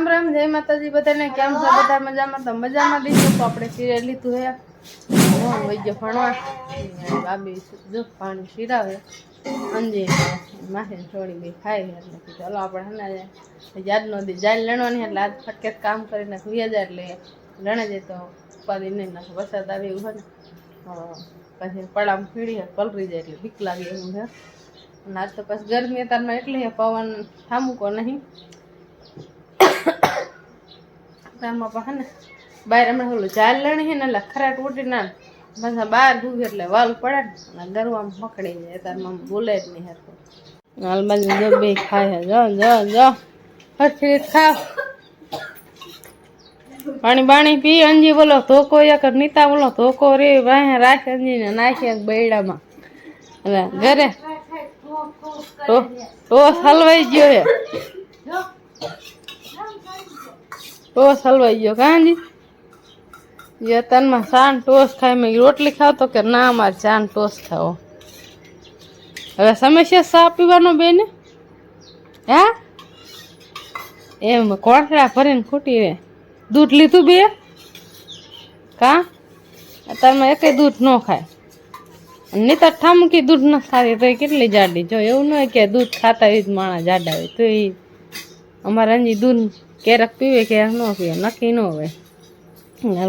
राम राम जय माताजी बधाने केम छो बधा मजामां तो मजामां दीजो तो आपणे सीरियल लीधुं है मोहन वैद्य भणवा बाबी जो पानी सीरावे अंजी मासे छोड़ी बे खाई એટલે ચાલો આપણે હના યાદનો દી જાલ લેણવાની એટલે આજ ફટકે કામ કરીને સુઈ જાય એટલે લણે જાય તો ઉપાદી નહીં ના વરસાદ આવે એવું હોય ને પછી પડામ પીડી પલરી જાય એટલે બીક લાગે એવું છે અને આજ તો પછી ગરમી તારમાં એટલી પવન થામુકો નહીં તારમાં પણ ને બહાર હમણાં ઓલું જાલ લેણી છે ને એટલે ખરાટ ઉડી ના પાછા બહાર ભૂગે એટલે વાલ પડે ને ગરવામાં પકડી જાય તારમાં બોલે જ નહીં હરખું હાલ બાજુ જો બે ખાય જો જો જો હરખી રીત ખાવ પાણી બાણી પી અંજી બોલો ધોકો એક નીતા બોલો ધોકો રે વાહે રાખ અંજી ને નાખી બૈડામાં એટલે ઘરે ટોસ હલવાઈ ગયો હે ટોસ હલવાઈ ગયો કાંજી ये तन में चान टोस खाए में रोटली खाओ तो के ना मार चान टोस खाओ હવે સમસ્યા સા પીવાનો બેન હે એમ કોઠડા ભરીને ખૂટી રે દૂધ લીધું બે કા અત્યારમાં એકે દૂધ ન ખાય નહીં તો ઠામકી દૂધ ન ખાતી તો કેટલી જાડી જો એવું ન હોય કે દૂધ ખાતા હોય માણસ જાડા હોય તો એ અમારે અંજી દૂધ ક્યારેક પીવે ક્યારેક ન પીવે નક્કી ન હોય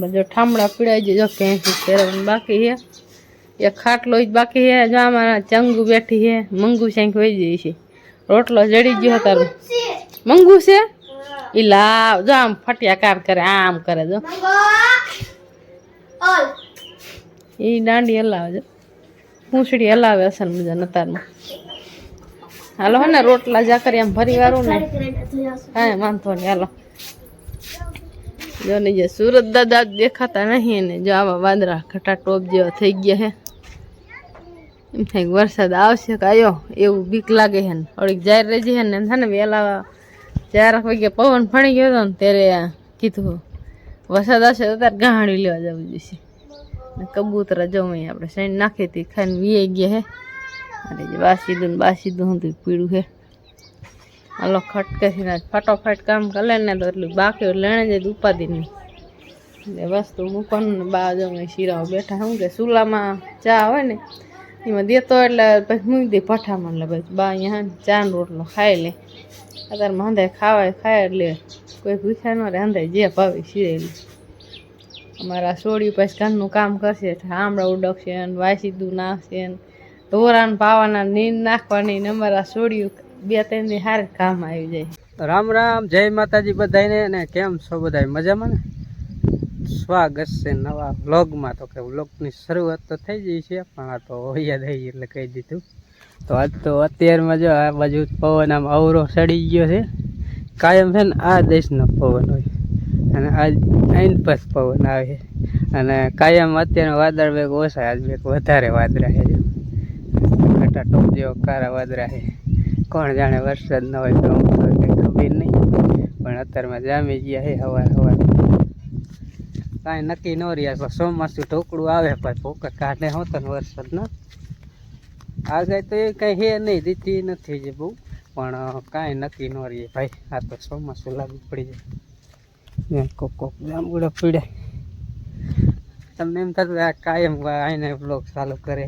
બધો ઠામડા પીડાઈ જો ક્યાંથી ફેરવવાનું બાકી છે એક ખાટલો જ બાકી છે જો અમારા ચંગુ બેઠી છે મંગુ શેંક વહી જાય છે રોટલો જડી ગયો તારું મંગુ છે એ લાવ જો આમ ફટિયા કાર કરે આમ કરે જો એ દાંડી હલાવે જો પૂંછડી હલાવે અસલ મજા નતારમાં હાલો હે ને રોટલા જા કરી આમ ફરી વારું ને હા વાંધો નહીં હાલો જો ને જે સુરત દાદા દેખાતા નહીં ને જો આવા વાદળા ઘટા ટોપ જેવા થઈ ગયા હે એમ થાય વરસાદ આવશે કે આવ્યો એવું બીક લાગે છે ને થોડીક જાહેર રહી છે ને છે ને વહેલા 4 વાગે પવન ફણી ગયો હતો ને ત્યારે કીધું વરસાદ આવશે તો ત્યારે ગાહડી લેવા જવું જોઈશે ને કબૂતરા જો અહીં આપણે સાઈડ નાખી હતી ખાઈને વીએ ગયા હે અને જે બાસીદું હતું પીળું છે હાલો ખટકેથી ફટોફટ કામ કરે ને તો એટલું બાકી લેણે જાય ઉપાદી નહીં એટલે વસ્તુ મૂકવાનું ને બાજુ શીરાઓ બેઠા શું કે ચૂલામાં ચા હોય ને એમાં દેતો એટલે પછી મૂકી દે ભઠ્ઠામાં એટલે પછી બા અહીંયા ચા રોટલો ખાઈ લે અત્યારે માંધાય ખાવાય ખાય એટલે કોઈ ભૂખ્યા ન રહે અંધાય જે ભાવે શીરેલું અમારા સોડી પછી ઘરનું કામ કરશે આમળા ઉડકશે ને વાસીદું નાખશે ને ઢોરાને પાવાના નીંદ નાખવાની ને અમારા સોડિયું 2-3 દી હારે કામ આવી જાય રામ રામ જય માતાજી બધાને ને કેમ છો બધા મજામાં ને સ્વાગત છે નવા વ્લોગમાં તો કે વ્લોગની શરૂઆત તો થઈ ગઈ છે પણ આ તો યાદ આવી એટલે કહી દીધું તો આજ તો અત્યારમાં જો આ બાજુ પવન આમ અવરો ચડી ગયો છે કાયમ છે ને આ દેશનો પવન હોય અને આજ આઈન પાસ પવન આવે અને કાયમ અત્યારે વાદળ બેગ ઓછા આજ બેગ વધારે વાદળા છે ઘટા ટોપ જેવો કારા વાદળા છે કોણ જાણે વરસાદ ન હોય તો કંઈ ખબર નહીં પણ અત્યારમાં જામી ગયા છે હવાર કાંઈ નક્કી ન રહ્યા પણ ચોમાસું ઢોકળું આવે પણ ભૂકા કાઢે હોતો ને વરસાદના આગાહી તો એ કાંઈ હે નહીં દીધી નથી જે બહુ પણ કાંઈ નક્કી ન રહીએ ભાઈ આ તો ચોમાસું લાગુ પડી જાય કોક જાંબુડા પીડ્યા તમને એમ થતું આ કાયમ આઈને બ્લોગ ચાલુ કરે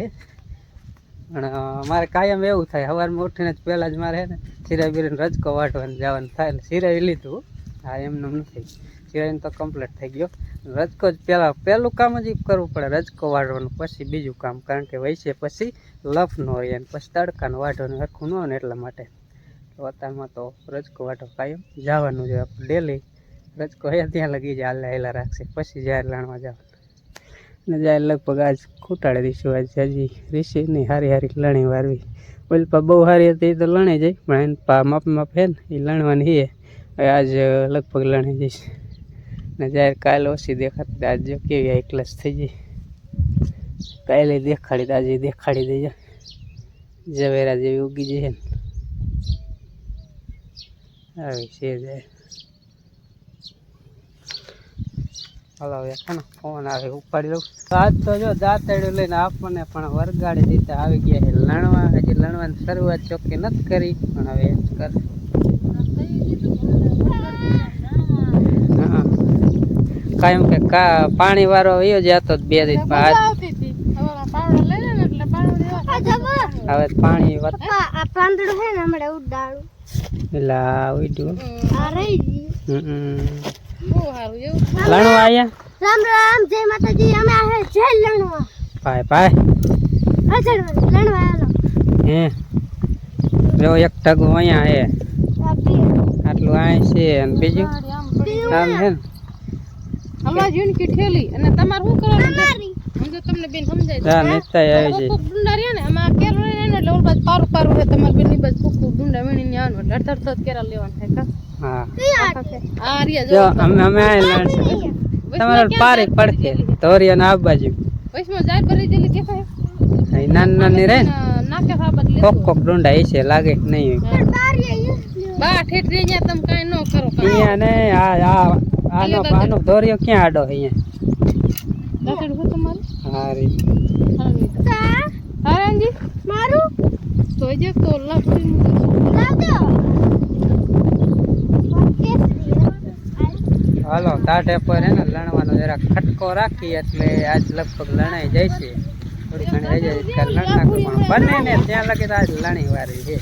પણ મારે કાયમ એવું થાય સવારમાં ઉઠીને જ પહેલાં જ મારે ને સિરાઈ બીરીને રજકો વાટવાનું જવાનું થાય એટલે સિરાઈ લીધું હા એમનું નથી સિરાઈને તો કમ્પ્લીટ થઈ ગયો રજકો જ પહેલું કામ જ કરવું પડે રજકો વાટવાનું પછી બીજું કામ કારણ કે વૈસે પછી લફ ન રહે અને પછી તડકાનું વાટવાનું સરખું ન હોય ને એટલા માટે અત્યારમાં તો રજકો વાટો કાયમ જવાનું છે આપણે ડેલી રજકો ત્યાં લગી જાય હાલા રાખશે પછી જાહેર લાણવા જવાનું ને જાય લગભગ આજ ખૂટાડી દઈશું આજ હજી રીસી નહીં હારી લણી વારવી ઓલી પા બહુ સારી હતી એ તો લણી જાય પણ એને પા માપ હે ને એ લણવાની છે આજ લગભગ લણી જઈશ ને જાય કાલે ઓછી દેખાતી આજ જો કેવી આ ક્લાસ થઈ જાય કાલે દેખાડી આજે દેખાડી દઈએ ઝવેરા જેવી ઉગી જાય ને આવી છે જાય હલો ને ફોન આવે ઉપાડી લઉં આજ તો જો દાંતેડું લઈને આપણને પણ વરગાડી દીધા આવી ગયા છે લણવા હજી લણવાની શરૂઆત ચોખ્ખી નથી કરી પણ હવે જ કર કાયમ કે પાણી વાળો વયો જતો જ 2 દિવસ મજા આવતી હતી. હવે આ પાવડો લઈ લે ને એટલે પાવડો દેવા. હવે પાણી આ પાંદડું હે ને હમણાં ઉડાડું એલા ઉડ્યું આ રહી ગયું બહુ સારું એવું. લણવા આયા રામ રામ જય માતાજી અમે આ હે જેલ લણવા ભાઈ ભાઈ અચડ લણવા આલો હે જો એક ટગું અહીંયા હે આપી આટલું આય છે અને બીજું આમ હે ને અમાર યુનિટી ઠેલી અને તમાર શું કરવાનું છે? હું તો તમને બેન સમજાય જા નેતા આવી કોક જાય કોક ડુંડા રહ્યા ને આમાં કેરો રહે ને એટલે ઓલ બાજુ પારું પારું છે તમાર બેન ની બાજુ કોક કોક ડુંડા વીણીને આવવાનું એટલે અડધા અડધા કેરા લેવાનું થાય કા હા આ રહ્યા જો જો અમે આ લણશે તમારે પારી પડકે ધોરિયા ના આ બાજુ વૈષ્ણવ જાય ભરી જેલી કે થાય અહીં નાની નાની રહે ને નાકે ખાબર લે કોક કોક ડુંડા એ છે લાગે કે નહીં બા ઠેઠ રહી ગયા તમે કાઈ ન કરો કાઈ અહીંયા ને આનો ધોરિયો ક્યાં આડો અહીંયા દાતડ હો તમારું હા રે હારાંજી મારું તો જે તો લાપડી લાવ દો હાલો તાટે પર હે ને લણવાનો જરા ખટકો રાખી એટલે આજ લગભગ લણાઈ જાય છે થોડી ઘણી રહી જાય કાલ લણ નાખું પણ બને ને ત્યાં લગે તો આજ લણી વારી છે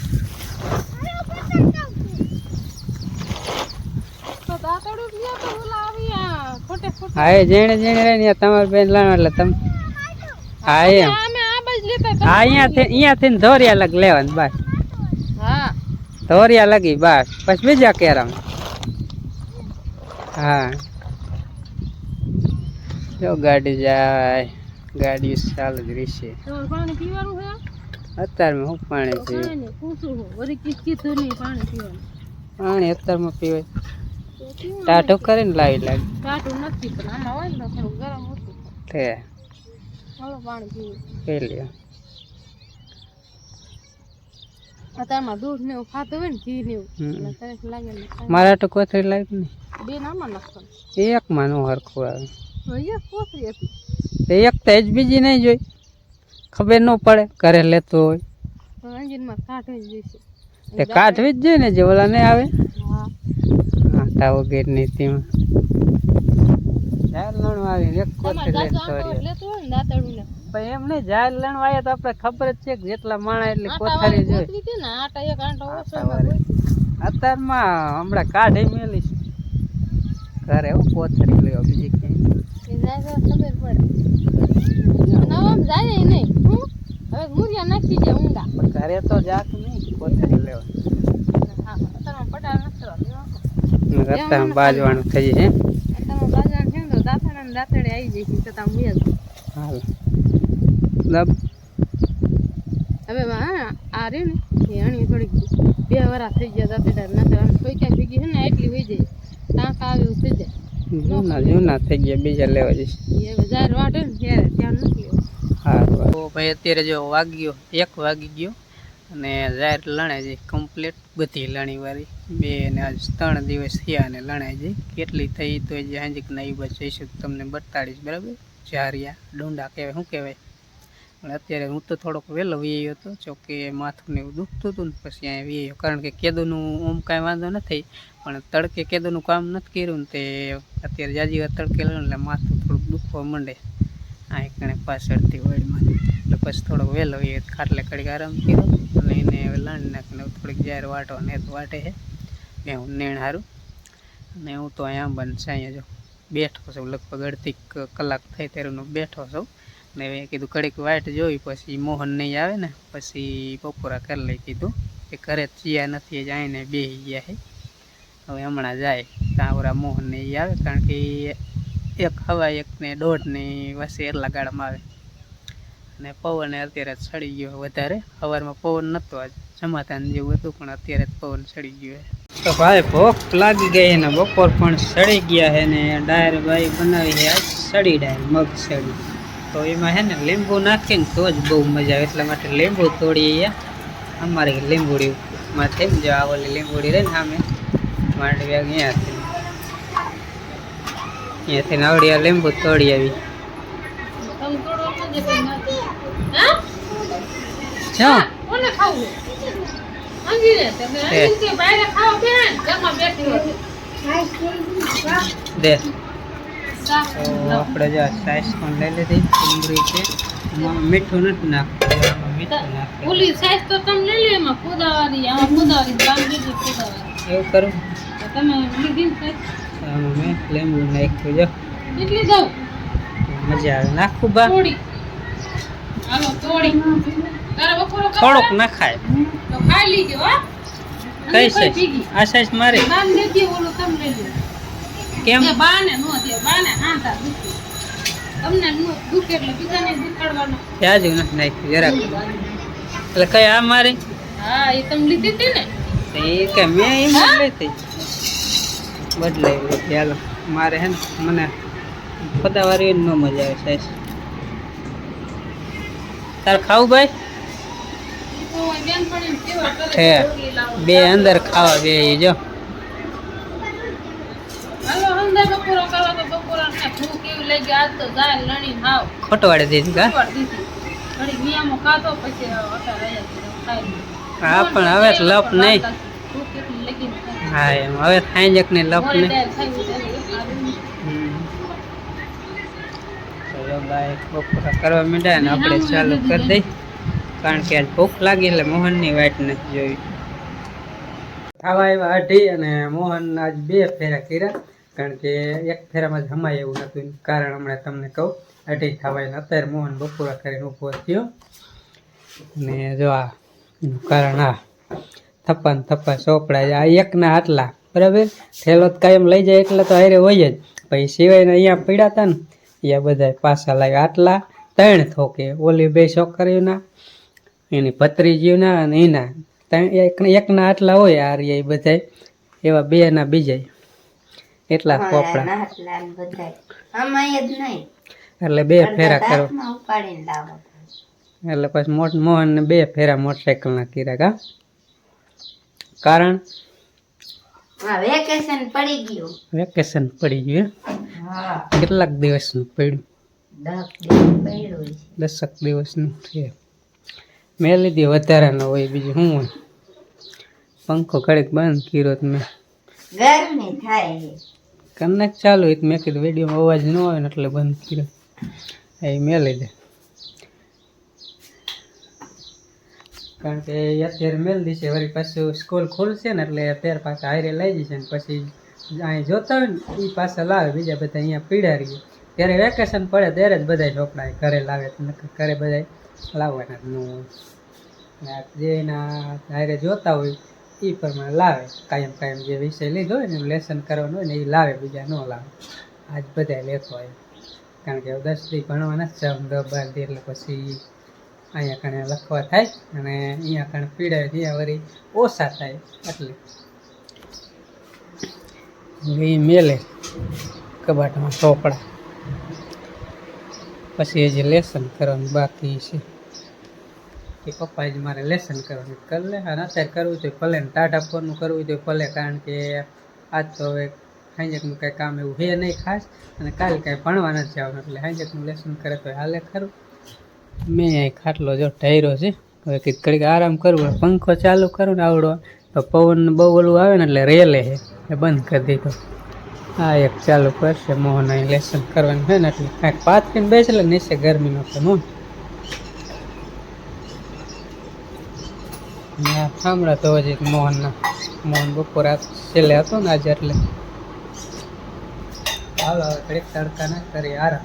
તો દાતડ ગયા તો ઓલા આવ્યા ખોટે ખોટે હા એ જેણે રહે ને તમારે બેન લણો એટલે તમે હા એમ અમે આ બાજ લેતા હતા. હા અહીંયાથી ને ધોરિયા લગ લેવાનું બસ હા ધોરિયા લગી બસ પછી બીજા કેરામ હા જો ગાડી જાય ગાડી ચાલુ જ રહેશે તમારે પાણી પીવાનું છે અત્યારમાં હું પાણી પીવું કાંઈ નહીં પૂછું હું વળી કીધું નહીં પાણી પીવાનું પાણી અત્યારમાં પીવાય ટાટો કરીને લાવી લાગે કાઢું નથી પણ આમાં હોય ને તો થોડું ગરમ ઓછું તે ચાલો પાણી પીવું પી લ્યો અત્યારમાં દૂધ ને એવું ખાતું હોય ને ઘી ને એવું હમ. એટલે તરત લાગે ને ખાય. મારા તો કોથળી લાવી ને બેન આમાં નાખવાનું એક માનું હરખું આવે અહીંયા કોથળી હતી તે એક તો જ બીજી નહીં જોઈ ખબર ન પડે ઘરે લેતો હોય તો એન્જિનમાં કાઢ જ જશે તે કાઢવી જ જોઈએ ને જે ઓલા નહીં આવે હા આટા વગેરેની તેમાં ઝાડ લણવા આવી એક તમારે કોથળી લઈને જાજુ આંટો તોડીએ. લેતું હોય ને દાંતરડું ને પણ એમ નહીં ઝાડ લણવા આવ્યા તો આપણે ખબર જ છે કે જેટલા માણા એટલી આટા કોથળી વાળી જોઈ કોથળી હતી ને આટા એક આંટો ઓછો આટા એમાં વાળી. કોઈ. અત્યારમાં હમણાં કાઢી મેલી છે ઘરે હું કોથળી લેવા બીજી ક્યાંય એ જાય તો ખબર પડે નવામ જાય ય નહીં હું હવે મૂરિયા નાખી જાય ઊંડા ઘરે તો જાક નહીં કોથળી લેવા હા અત્યારમાં પટાર નથી કરવા અત્યારમાં બાજવાનું થઈ જાય અત્યારમાં બાજાર છે ને તો દાંતડા ને દાંતડે આવી જાય છે છતાં હું જ હાલ દબ હવે હા આ રે ને એ અણી થોડીક 2 વરા થઈ ગયા દાંતડા નાતડા કોઈ ક્યાં ભેગી છે ને એટલી હોય જાય ટાંક આવે એવું થઈ જાય જૂના થઈ ગયા બીજા લેવા જઈશ એ હવે જાર વાટે ને ત્યારે ધ્યાન નથી લેવું હા તો ભાઈ અત્યારે જો વાગ્યો 1 વાગી ગયો અને જાહેર લણાઈ જાય કમ્પ્લીટ બધી લણી વાળી 2 ને આજ 3 દિવસ થયા અને લણાઈ જાય કેટલી થઈ તો જે હાંજીક ના ઈ બાજુ જઈશું તમને બતાડીશ બરાબર જારિયા ડુંડા કહેવાય શું કહેવાય પણ અત્યારે હું તો થોડોક વહેલો વીયો હતો જોકે માથું ને એવું દુખતું હતું ને પછી અહીંયા વીયો કારણ કે કેદુનું ઓમ કાંઈ વાંધો નથી પણ તડકે કેદુનું કામ નથી કર્યું ને તે અત્યારે જાજી વાર તડકે લે એટલે માથું થોડુંક દુખવા માંડે આ કણે પાછળથી વળમાં એટલે પછી થોડોક વહેલો વીયો ખાટલે કડીક આરામ કર્યો અને એને હવે લણ નાખીને થોડીક જાહેર વાટવાને તો વાટે છે મેં હું નેણ સારું અને હું તો અહીંયા આંબાને છે અહીંયા જો બેઠો છું લગભગ અડધી કલાક થઈ ત્યારે બેઠો છું ને હવે કીધું કડીક વાટ જોઈ પછી મોહન નહીં આવે ને પછી બપોરા કરી લઈ કીધું કે ઘરે ચિયા નથી જ આવીને બેસી ગયા છે હવે હમણાં જાય ત્યાં ઓરા મોહન ને એ આવે કારણ કે 1 ને 1:30 ની વચ્ચે એટલા ગાળામાં આવે અને પવન અત્યારે સડી ગયો વધારે સવારમાં પવન નહોતો આજ જમાતાન જેવું હતું પણ અત્યારે પવન સડી ગયો તો ભાઈ ભૂખ લાગી ગઈ ને બપોર પણ સડી ગયા છે ને ડાયર ભાઈ બનાવી છે આજ સડી ડાયર મગ સડી તો એમાં છે ને લીંબુ નાખીને તો જ બહુ મજા આવે એટલા માટે લીંબુ તોડીએ અમારે લીંબુડી માથે જો આ ઓલી લીંબુડી રહે ને સામે માંડવી અહીંયાથી આવડી લીંબુ તોડી આવી શું કોને ખાવું અંગીરે તમે અંગીરે બહાર ખાવ બેન ઘરમાં બેઠી હોય દે તો આપણે જો સાઈઝ પણ લઈ લીધી ડુંગળી છે એમાં મીઠું નથી નાખતું આમાં મીઠું નાખે ઓલી સાઈઝ તો તમે લઈ લો એમાં ફુદાવારી આમાં ફુદાવારી દામ દીધી ફુદાવારી એવું કરું તો તમે લીધી ને આમાં મેં લીંબુ નાખ્યું જો કેટલી દઉં મજા આવે નાખું બા થોડી હાલો થોડી તારા બપોરો થોડોક નખાય તો ખાઈ લીજો હા કઈ સાઈઝ આ સાઈઝ મારી દામ દેતી ઓલું તમે લઈ લો કેમ તે બાને નો દે બાને હાંતા દુખે તમને નો દુખે એટલે બીજાને દુખાડવાનો ત્યાજુ નથી નાખ્યું જરાક એટલે કઈ આ મારી હા એ તમે લીધી હતી ને એ કે મેં એમ જ લીધી બદલાઈ ગઈ ચાલો મારે હે ને મને ફદાવારી ન મજા આવે સાઈઝ તાર ખાવું ભાઈ તો બેન પણ એમ કેવા કરે હે રોટલી લાવો બે અંદર ખાવા બે જો હાલો હંદા બપોરો કરવા તો બપોરા ને ભૂખ એવી લાગી આજ તો જાય લણી હાવ ખોટવાડે દીધી કા ખબર દીધી ઘડી નિયમો ખાતો પછી અટા રહ્યા છે ખાઈ લે. હા પણ હવે તો લપ નહીં ભૂખ એટલી લાગી ને ખાઈ. હા એમ હવે થાંજક ને લપ મોડી નહીં દાળ ખાઈ એટલે ખાધું. ચલો ભાઈ બપોરા કરવા માંડ્યા ને આપણે ચાલુ કરી દઈ કારણ કે આજ ભૂખ લાગી એટલે મોહનની વાટ નથી જોઈ ખાવા આવ્યા અઢી અને મોહન આજ બે ફેરા કર્યા કારણ કે એક ફેરામાં જ હમાય એવું નતું કારણ હમણાં તમને કહું અઢી ખાવાય અત્યારે મોહન બપોરા કરીને ઊભો થયો ને જો આ એનું કારણ આ થપ્પા ને થપ્પા ચોપડા આ એકના આટલા બરાબર થેલો તો કાયમ લઈ જાય એટલે તો હારે હોય જ પછી સિવાયના અહીંયા પડ્યા હતા ને અહીંયા બધા પાછા લાવ્યા આટલા 3 થોકે ઓલી 2 છોકરીઓના એની ભત્રીજીઓના અને એના એકના આટલા હોય આ રહ્યા એ બધા એવા 2 ના બીજા એટલા ચોપડા એટલે 2 ફેરા કરો એટલે પછી મોહન ને 2 ફેરા મોટરસાઇકલ ના કર્યા કા કારણ વેકેશન પડી ગયું વેકેશન પડી ગયું કેટલાક દિવસનું પડ્યું 10 દિવસનું છે મેં લીધી વધારાનો હોય બીજું શું હોય પંખો ઘડીક બંધ કર્યો તો મેં ગરમી થાય કનેક ચાલુ હોય તો મેં કીધું વિડીયોમાં અવાજ ન આવે ને એટલે બંધ કર્યો એ મેં લીધે કારણ કે અત્યારે મેલ દીશે વળી પાછું સ્કૂલ ખુલશે ને એટલે અત્યારે પાછા હારે લઈ જશે ને પછી અહીં જોતા હોય ને એ પાછા લાવે બીજા બધા અહીંયા પીડા રહીએ ત્યારે વેકેશન પડે ત્યારે જ બધા ચોપડા ઘરે લાવે ઘરે બધા લાવવાના જ ન હોય જે એના હારે જોતા હોય એ પ્રમાણે લાવે કાયમ કાયમ જે વિષય લીધો હોય ને લેસન કરવાનું હોય ને એ લાવે બીજા ન લાવે આજ બધા લેતો હોય કારણ કે 10 દી ભણવા નથી જવાનું 10-12 દી એટલે પછી અહીંયા કણે લખવા થાય અને અહીંયા કણે પીડાય ત્યાં વળી ઓછા થાય એટલે એ મેલે કબાટમાં ચોપડા પછી હજી લેસન કરવાનું બાકી છે કે પપ્પા જ મારે લેસન કરવાનું કરી લે અને અત્યારે કરવું તો ભલે ને ટાટા ફોનનું કરવું તો ભલે કારણ કે આજ તો હવે હાંજકનું કાંઈ કામ એવું હે નહીં ખાસ અને કાલે કાંઈ ભણવા નથી જવાનું એટલે હાંજકનું લેસન કરે તો હાલે ખરું મેં અહીં ખાટલો જો ઢાર્યો છે હવે કંઈક ઘડીક આરામ કરવું પંખો ચાલુ કરું ને આવડો તો પવન બહુ ઓલું આવે ને એટલે રેલે છે એ બંધ કરી દીધો હા એક ચાલુ કરશે મોહન અહીં લેસન કરવાનું છે ને એટલે કાંઈક પાથરીને બેસેલે નીચે ગરમીનો તો ન સાંભળા તો હજી મોહન બપોર છેલ્લે હતો ને આજે એટલે હાલો હવે ઘડીક તડકા ના કરી આરામ